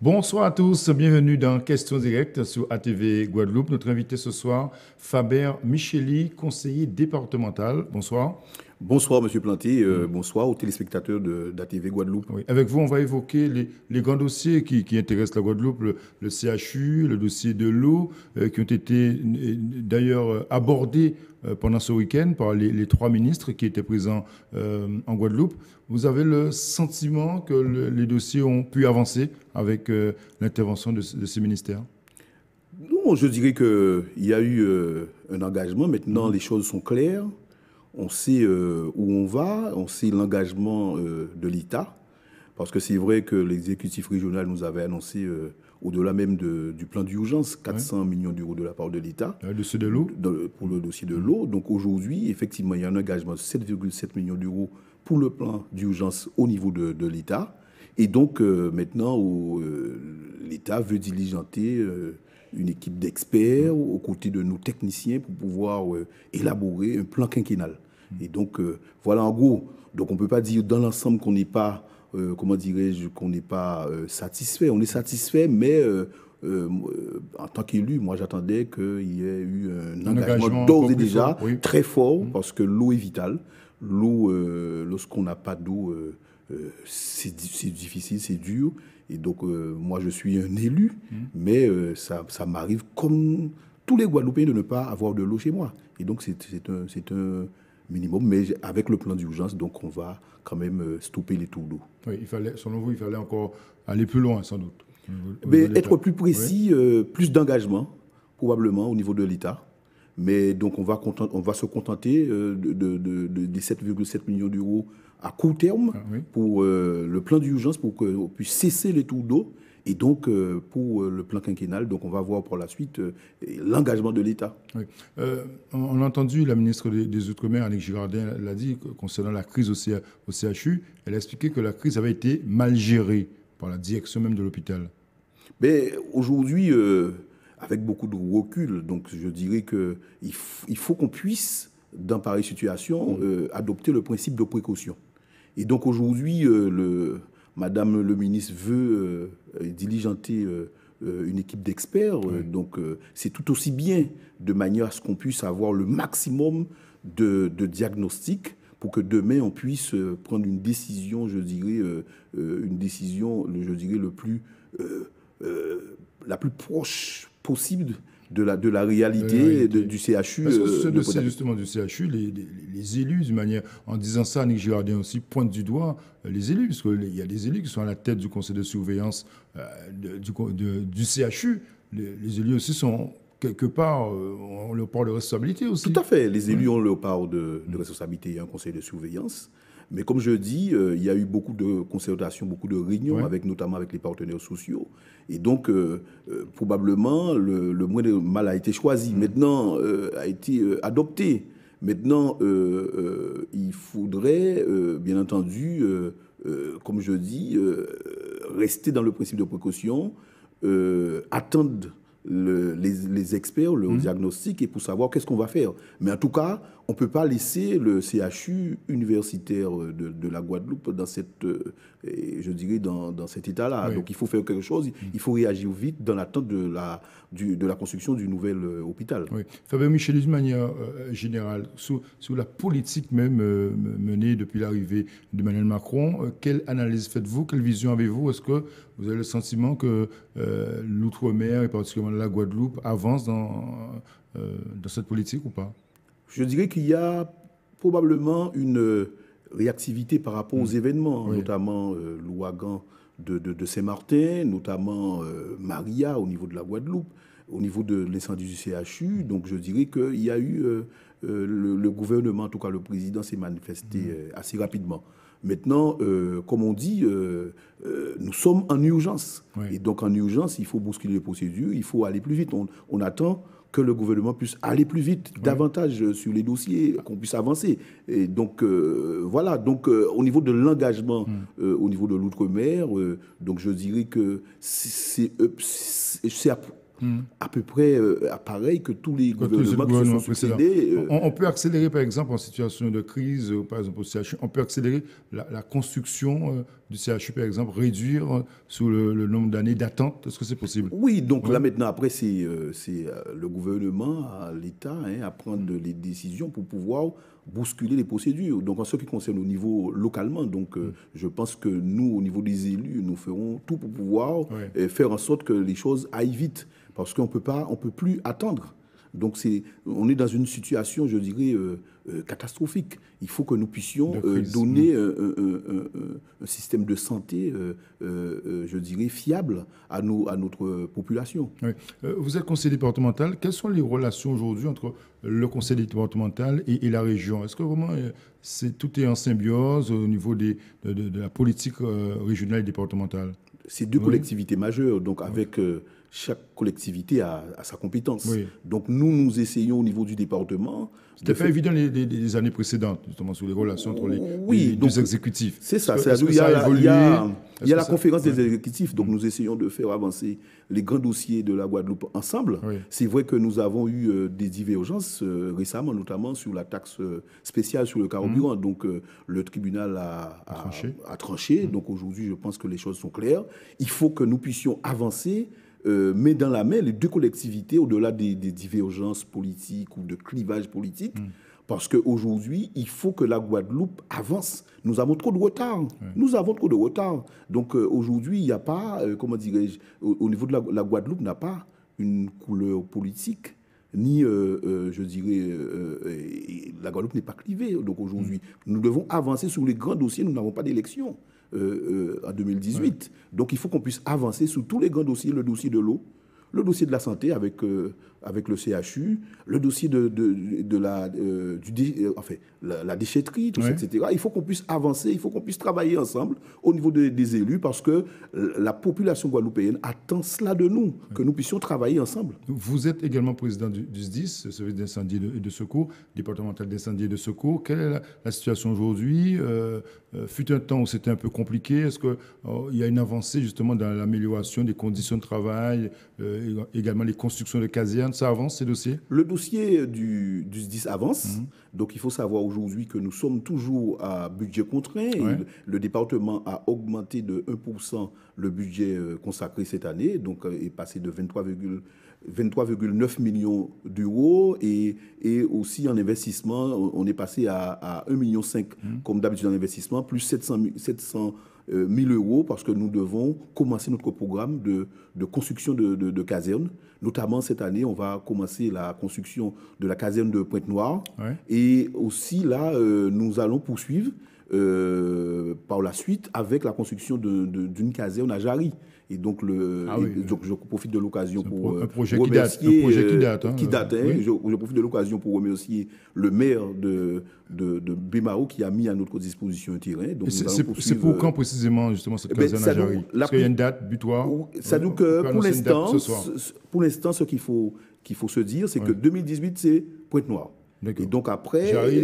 Bonsoir à tous, bienvenue dans Questions directes sur ATV Guadeloupe. Notre invité ce soir, Faber Micheli, conseiller départemental. Bonsoir. Bonsoir, Monsieur Planté. Bonsoir aux téléspectateurs d'ATV Guadeloupe. Oui. Avec vous, on va évoquer les grands dossiers qui intéressent la Guadeloupe, le CHU, le dossier de l'eau, qui ont été d'ailleurs abordés pendant ce week-end par les trois ministres qui étaient présents en Guadeloupe. Vous avez le sentiment que les dossiers ont pu avancer avec l'intervention de ces ministères? Non, je dirais qu'il y a eu un engagement. Maintenant, les choses sont claires. On sait où on va, on sait l'engagement de l'État, parce que c'est vrai que l'exécutif régional nous avait annoncé, au-delà même du plan d'urgence, 400 millions d'euros de la part de l'État. Le dossier de l'eau. Pour le dossier de l'eau. Donc aujourd'hui, effectivement, il y a un engagement de 7,7 millions d'euros pour le plan d'urgence au niveau de l'État. Et donc maintenant, l'État veut diligenter une équipe d'experts aux côtés de nos techniciens pour pouvoir élaborer un plan quinquennal. Et donc, voilà en gros. Donc, on ne peut pas dire dans l'ensemble qu'on n'est pas, comment dirais-je, qu'on n'est pas satisfait. On est satisfait, mais en tant qu'élu, moi, j'attendais qu'il y ait eu un engagement d'ores et déjà très fort, parce que l'eau est vitale. L'eau, lorsqu'on n'a pas d'eau, c'est difficile, c'est dur. Et donc, moi, je suis un élu, mais ça m'arrive, comme tous les Guadeloupéens, de ne pas avoir de l'eau chez moi. Et donc, c'est un minimum, mais avec le plan d'urgence, donc on va quand même stopper les tours d'eau. Oui, selon vous, il fallait encore aller plus loin, sans doute. Mais être plus précis, plus d'engagement, probablement, au niveau de l'État. Mais donc, on va se contenter des 7,7 millions d'euros à court terme pour le plan d'urgence, pour qu'on puisse cesser les tours d'eau. Et donc, pour le plan quinquennal, donc on va voir pour la suite l'engagement de l'État. Oui. On a entendu la ministre des Outre-mer, Annick Girardin, l'a dit concernant la crise au CHU. Elle a expliqué que la crise avait été mal gérée par la direction même de l'hôpital. Mais aujourd'hui, avec beaucoup de recul, donc je dirais qu'il faut qu'on puisse, dans pareille situation, adopter le principe de précaution. Et donc aujourd'hui, Madame le ministre veut diligenter une équipe d'experts. Donc c'est tout aussi bien de manière à ce qu'on puisse avoir le maximum de diagnostics pour que demain on puisse prendre une décision, je dirais, la plus proche possible de la réalité du CHU. Parce que ce dossier justement du CHU, les élus, d'une manière, en disant ça, Annick Girardin aussi pointe du doigt les élus, parce qu'il y a des élus qui sont à la tête du conseil de surveillance du CHU. Les élus aussi sont, quelque part, ont leur part de responsabilité aussi. Tout à fait, les élus ont leur part de responsabilité. Il y a un conseil de surveillance. Mais comme je dis, il y a eu beaucoup de concertations, beaucoup de réunions, notamment avec les partenaires sociaux. Et donc, probablement, le moins de mal a été choisi. Maintenant, a été adopté. Maintenant, il faudrait, bien entendu, comme je dis, rester dans le principe de précaution, attendre les experts, le diagnostic, et pour savoir qu'est-ce qu'on va faire. Mais en tout cas, on ne peut pas laisser le CHU universitaire de la Guadeloupe dans cette, je dirais, dans cet état-là. Donc il faut faire quelque chose, il faut réagir vite dans l'attente de la construction du nouvel hôpital. Oui. Faber Micheli, d'une manière générale, sur la politique même menée depuis l'arrivée d'Emmanuel Macron, quelle analyse faites-vous, quelle vision avez-vous? Est-ce que vous avez le sentiment que l'outre-mer, et particulièrement la Guadeloupe, avance dans cette politique ou pas? Je dirais qu'il y a probablement une réactivité par rapport aux événements, notamment l'ouragan de Saint-Martin, notamment Maria au niveau de la Guadeloupe, au niveau de l'incendie du CHU. Donc je dirais qu'il y a eu le gouvernement, en tout cas le président, s'est manifesté assez rapidement. Maintenant, comme on dit, nous sommes en urgence. Et donc en urgence, il faut bousculer les procédures, il faut aller plus vite. On attend que le gouvernement puisse aller plus vite, davantage sur les dossiers, qu'on puisse avancer. Et donc, voilà. Donc, au niveau de l'engagement, au niveau de l'outre-mer, donc je dirais que c'est à peu près pareil que tous les gouvernements qui se sont succédés. On peut accélérer, par exemple, en situation de crise, par exemple au CHU, on peut accélérer la construction du CHU, par exemple, réduire sous le nombre d'années d'attente. Est-ce que c'est possible? Oui, donc là maintenant, après, c'est le gouvernement, l'État, à prendre les décisions pour pouvoir bousculer les procédures. Donc en ce qui concerne au niveau localement, donc je pense que nous, au niveau des élus, nous ferons tout pour pouvoir faire en sorte que les choses aillent vite. Parce qu'on ne peut plus attendre. Donc on est dans une situation, je dirais, catastrophique. Il faut que nous puissions donner un système de santé, je dirais, fiable à notre population. Oui. Vous êtes conseiller départemental. Quelles sont les relations aujourd'hui entre le conseil départemental et la région? Est-ce que vraiment tout est en symbiose au niveau de la politique régionale et départementale? C'est deux collectivités majeures, donc avec chaque collectivité a sa compétence. Oui. Donc nous essayons au niveau du département. C'était pas évident les années précédentes, justement, sur les relations entre les deux exécutifs. C'est ça. Il y a la conférence des exécutifs, donc nous essayons de faire avancer les grands dossiers de la Guadeloupe ensemble. Oui. C'est vrai que nous avons eu des divergences récemment, notamment sur la taxe spéciale sur le carburant. Donc le tribunal a tranché. Donc aujourd'hui, je pense que les choses sont claires. Il faut que nous puissions avancer. Mais dans la main, les deux collectivités, au-delà des divergences politiques ou de clivages politiques, parce qu'aujourd'hui, il faut que la Guadeloupe avance. Nous avons trop de retard. Nous avons trop de retard. Donc aujourd'hui, il n'y a pas, comment dirais-je, au niveau de la Guadeloupe, n'a pas une couleur politique, ni, je dirais, la Guadeloupe n'est pas clivée. Donc aujourd'hui, nous devons avancer sur les grands dossiers. Nous n'avons pas d'élection. En 2018. Donc il faut qu'on puisse avancer sur tous les grands dossiers, le dossier de l'eau, le dossier de la santé avec le CHU, le dossier de la déchetterie, tout ça, etc. Il faut qu'on puisse avancer, il faut qu'on puisse travailler ensemble au niveau des élus parce que la population guadeloupéenne attend cela de nous, que nous puissions travailler ensemble. Vous êtes également président du SDIS, service d'incendie et de secours, départemental d'incendie et de secours. Quelle est la situation aujourd'hui? Fut un temps où c'était un peu compliqué. Est-ce qu'il y a une avancée justement dans l'amélioration des conditions de travail, également les constructions de casernes? Ça avance, ces dossiers? Le dossier du SDIS avance. Donc, il faut savoir aujourd'hui que nous sommes toujours à budget contraint. Et le département a augmenté de 1% le budget consacré cette année, donc est passé de 23,9 millions d'euros. Et aussi en investissement, on est passé à 1,5 million comme d'habitude en investissement, plus 700 000 euros parce que nous devons commencer notre programme de construction de casernes. Notamment cette année, on va commencer la construction de la caserne de Pointe-Noire. Et aussi là, nous allons poursuivre par la suite avec la construction d'une caserne à Jarry. Et donc, donc je profite de l'occasion pour remercier... Qui date. Je profite de l'occasion pour remercier le maire de Bémao qui a mis à notre disposition un terrain. C'est pour quand précisément, justement, cette caserne à Jarry? Parce qu'il y a une date butoir. Ça nous que pour l'instant, ce qu'il faut se dire, c'est que 2018, c'est Pointe-Noire. Et donc après, Jarry,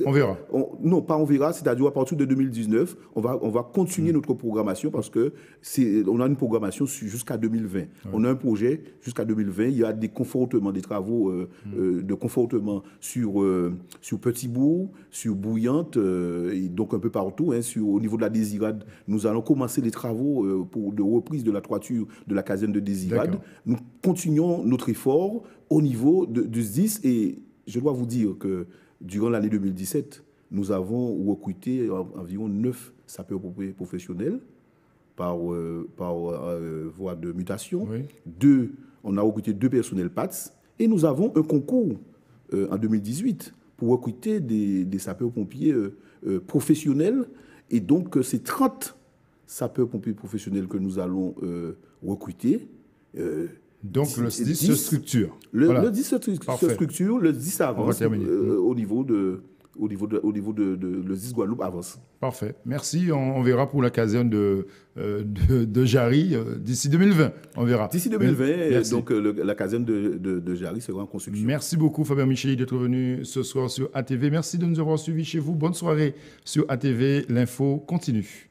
on verra. Non, pas on verra. C'est-à-dire à partir de 2019, on va continuer notre programmation parce que on a une programmation jusqu'à 2020. On a un projet jusqu'à 2020. Il y a des confortements, des travaux de confortement sur Petit-Bourg, sur Bouillante, et donc un peu partout. Au niveau de la Désirade, nous allons commencer les travaux de reprise de la toiture de la caserne de Désirade. Nous continuons notre effort au niveau du SDIS et je dois vous dire que durant l'année 2017, nous avons recruté environ 9 sapeurs-pompiers professionnels par voie de mutation. On a recruté 2 personnels PATS et nous avons un concours en 2018 pour recruter des sapeurs-pompiers professionnels. Et donc, c'est 30 sapeurs-pompiers professionnels que nous allons recruter. Donc le SDIS se structure. Le SDIS se structure, le SDIS avance au niveau de le SDIS Guadeloupe avance. Parfait. Merci. On verra pour la caserne de Jarry d'ici 2020. On verra. D'ici 2020, donc la caserne de Jarry sera en construction. Merci beaucoup Fabien Micheli d'être venu ce soir sur ATV. Merci de nous avoir suivis chez vous. Bonne soirée sur ATV. L'info continue.